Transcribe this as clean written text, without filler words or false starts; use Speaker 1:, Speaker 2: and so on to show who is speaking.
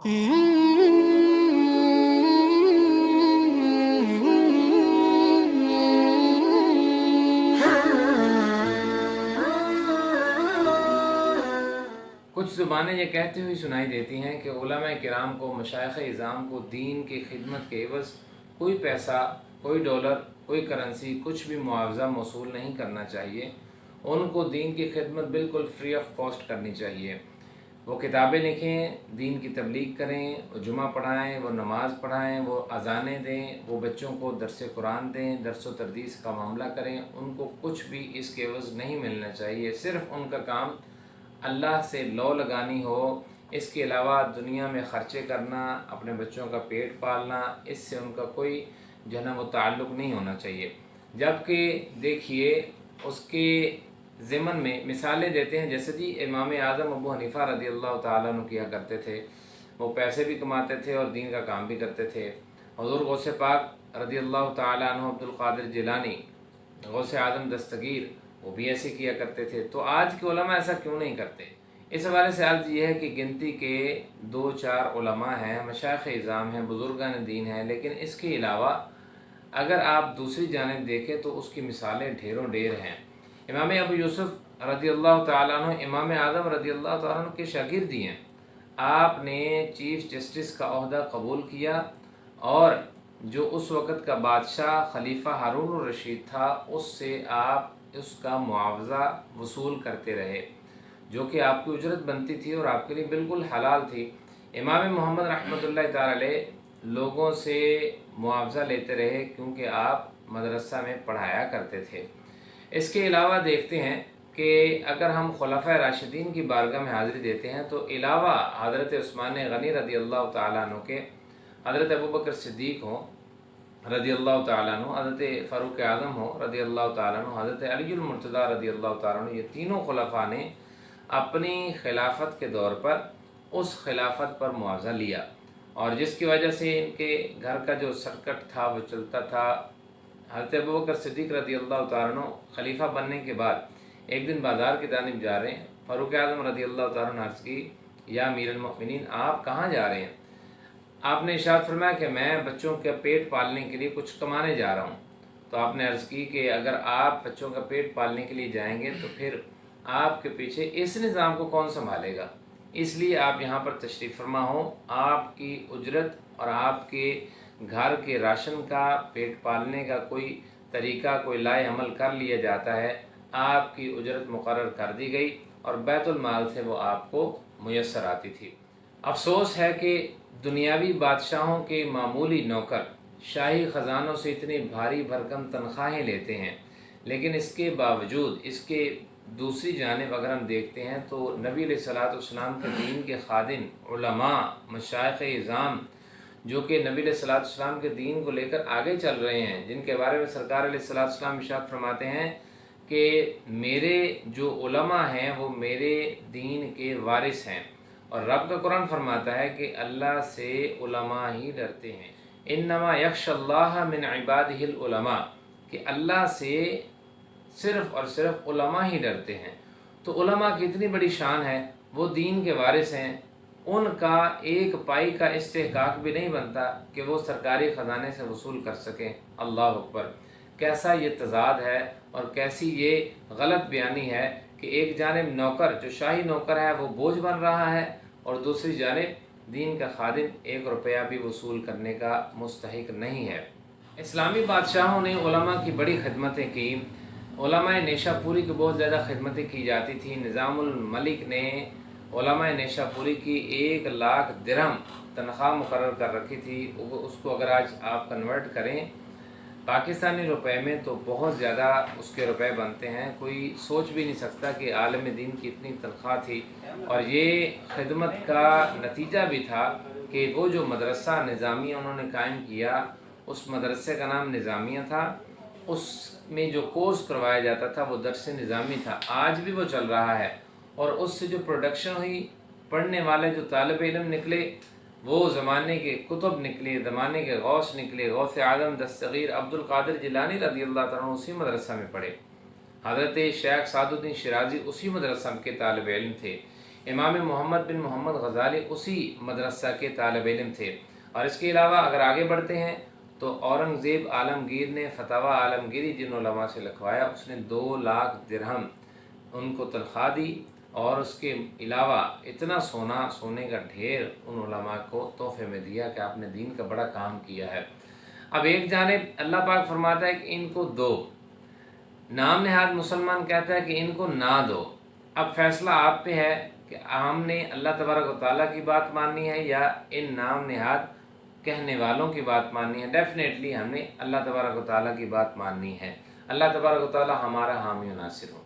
Speaker 1: کچھ زبانیں یہ کہتی ہوئی سنائی دیتی ہیں کہ علماء کرام کو، مشائخ اعظام کو دین کی خدمت کے عوض کوئی پیسہ، کوئی ڈالر، کوئی کرنسی، کچھ بھی معاوضہ موصول نہیں کرنا چاہیے۔ ان کو دین کی خدمت بالکل فری آف کاسٹ کرنی چاہیے۔ وہ کتابیں لکھیں، دین کی تبلیغ کریں، وہ جمعہ پڑھائیں، وہ نماز پڑھائیں، وہ اذانیں دیں، وہ بچوں کو درس قرآن دیں، درس و تدریس کا معاملہ کریں۔ ان کو کچھ بھی اس کے عوض نہیں ملنا چاہیے۔ صرف ان کا کام اللہ سے لو لگانی ہو۔ اس کے علاوہ دنیا میں خرچے کرنا، اپنے بچوں کا پیٹ پالنا، اس سے ان کا کوئی جو ہے نا وہ تعلق نہیں ہونا چاہیے۔ جبکہ دیکھیے اس کے ضمن میں مثالیں دیتے ہیں، جیسے جی امام اعظم ابو حنیفہ رضی اللہ تعالیٰ عنہ کیا کرتے تھے۔ وہ پیسے بھی کماتے تھے اور دین کا کام بھی کرتے تھے۔ حضور غوث پاک رضی اللہ تعالیٰ عنہ عبد القادر جیلانی، غوث اعظم دستگیر، وہ بھی ایسے کیا کرتے تھے۔ تو آج کے علماء ایسا کیوں نہیں کرتے؟ اس حوالے سے عرض یہ ہے کہ گنتی کے 2-4 علماء ہیں، مشائخ اعظام ہیں، بزرگان دین ہیں، لیکن اس کے علاوہ اگر آپ دوسری جانب دیکھیں تو اس کی مثالیں ڈھیروں ڈھیر ہیں۔ امام ابو یوسف رضی اللہ تعالیٰ عنہ امام اعظم رضی اللہ تعالیٰ عنہ کے شاگردی ہیں۔ آپ نے چیف جسٹس کا عہدہ قبول کیا اور جو اس وقت کا بادشاہ خلیفہ ہارون الرشید تھا، اس سے آپ اس کا معاوضہ وصول کرتے رہے، جو کہ آپ کی اجرت بنتی تھی اور آپ کے لیے بالکل حلال تھی۔ امام محمد رحمۃ اللہ تعالی علیہ لوگوں سے معاوضہ لیتے رہے کیونکہ آپ مدرسہ میں پڑھایا کرتے تھے۔ اس کے علاوہ دیکھتے ہیں کہ اگر ہم خلفۂ راشدین کی بارگاہ میں حاضری دیتے ہیں تو علاوہ حضرت عثمان غنی رضی اللہ تعالیٰ عنہ کے، حضرت ابوبکر صدیق ہوں رضی اللہ تعالیٰ عنہ، حضرت فاروق اعظم ہوں رضی اللہ تعالیٰ عنہ، حضرت علی المرتضیٰ رضی اللہ تعالیٰ عنہ، یہ تینوں خلفاء نے اپنی خلافت کے دور پر اس خلافت پر معاوضہ لیا، اور جس کی وجہ سے ان کے گھر کا جو سرکٹ تھا وہ چلتا تھا۔ حضرت ابوبکر صدیق رضی اللہ تعالیٰ عنہ خلیفہ بننے کے بعد ایک دن بازار کی جانب جا رہے ہیں، فاروق اعظم رضی اللہ تعالیٰ عنہ نے عرض کی، یا امیر المؤمنین آپ کہاں جا رہے ہیں؟ آپ نے ارشاد فرمایا کہ میں بچوں کا پیٹ پالنے کے لیے کچھ کمانے جا رہا ہوں۔ تو آپ نے عرض کی کہ اگر آپ بچوں کا پیٹ پالنے کے لیے جائیں گے تو پھر آپ کے پیچھے اس نظام کو کون سنبھالے گا؟ اس لیے آپ یہاں پر تشریف فرما ہوں، آپ کی اجرت اور آپ کے گھر کے راشن کا، پیٹ پالنے کا کوئی طریقہ، کوئی لائے عمل کر لیا جاتا ہے، آپ کی اجرت مقرر کر دی گئی اور بیت المال سے وہ آپ کو میسر آتی تھی۔ افسوس ہے کہ دنیاوی بادشاہوں کے معمولی نوکر شاہی خزانوں سے اتنی بھاری بھرکم تنخواہیں لیتے ہیں، لیکن اس کے باوجود اس کے دوسری جانب اگر ہم دیکھتے ہیں تو نبی علیہ الصلوۃ والسلام کے دین کے خادم علماء، مشائخ اعظام، جو کہ نبی علیہ الصلوۃ والسلام کے دین کو لے کر آگے چل رہے ہیں، جن کے بارے میں سرکار علیہ الصلوۃ والسلام ارشاد فرماتے ہیں کہ میرے جو علماء ہیں وہ میرے دین کے وارث ہیں، اور رب کا قرآن فرماتا ہے کہ اللہ سے علماء ہی ڈرتے ہیں۔ انما یخشی اللہ من عبادہ العلماء، کہ اللہ سے صرف اور صرف علماء ہی ڈرتے ہیں۔ تو علماء کی اتنی بڑی شان ہے، وہ دین کے وارث ہیں، ان کا ایک پائی کا استحقاق بھی نہیں بنتا کہ وہ سرکاری خزانے سے وصول کر سکیں۔ اللہ اکبر! کیسا یہ تضاد ہے اور کیسی یہ غلط بیانی ہے کہ ایک جانب نوکر جو شاہی نوکر ہے وہ بوجھ بن رہا ہے، اور دوسری جانب دین کا خادم 1 روپیہ بھی وصول کرنے کا مستحق نہیں ہے۔ اسلامی بادشاہوں نے علماء کی بڑی خدمتیں کی، علماء نیشہ پوری کی بہت زیادہ خدمتیں کی جاتی تھیں۔ نظام الملک نے علماء نیشہ پوری کی 1 لاکھ درہم تنخواہ مقرر کر رکھی تھی۔ اس کو اگر آج آپ کنورٹ کریں پاکستانی روپے میں تو بہت زیادہ اس کے روپے بنتے ہیں، کوئی سوچ بھی نہیں سکتا کہ عالم دین کی اتنی تنخواہ تھی۔ اور یہ خدمت کا نتیجہ بھی تھا کہ وہ جو مدرسہ نظامیہ انہوں نے قائم کیا، اس مدرسے کا نام نظامیہ تھا، اس میں جو کورس کروایا جاتا تھا وہ درس نظامی تھا، آج بھی وہ چل رہا ہے، اور اس سے جو پروڈکشن ہوئی، پڑھنے والے جو طالب علم نکلے، وہ زمانے کے کتب نکلے، زمانے کے غوث نکلے، غوث اعظم دستگیر عبد القادر جیلانی رضی اللہ تعالیٰ عنہ اسی مدرسہ میں پڑھے، حضرت شیخ سعد الدین شیرازی اسی مدرسہ کے طالب علم تھے، امام محمد بن محمد غزالی اسی مدرسہ کے طالب علم تھے۔ اور اس کے علاوہ اگر آگے بڑھتے ہیں تو اورنگزیب عالمگیر نے فتاویٰ عالمگیری جن علماء سے لکھوایا، اس نے 2 لاکھ درہم ان کو تنخواہ دی، اور اس کے علاوہ اتنا سونے کا ڈھیر ان علماء کو تحفے میں دیا کہ آپ نے دین کا بڑا کام کیا ہے۔ اب ایک جانب اللہ پاک فرماتا ہے کہ ان کو دو، نام نہاد مسلمان کہتا ہے کہ ان کو نہ دو۔ اب فیصلہ آپ پہ ہے کہ ہم نے اللہ تبارک و تعالیٰ کی بات ماننی ہے یا ان نام نہاد کہنے والوں کی بات ماننی ہے۔ ڈیفینیٹلی ہم نے اللہ تبارک و تعالیٰ کی بات ماننی ہے۔ اللہ تبارک و تعالیٰ ہمارا حامی و ناصر ہو۔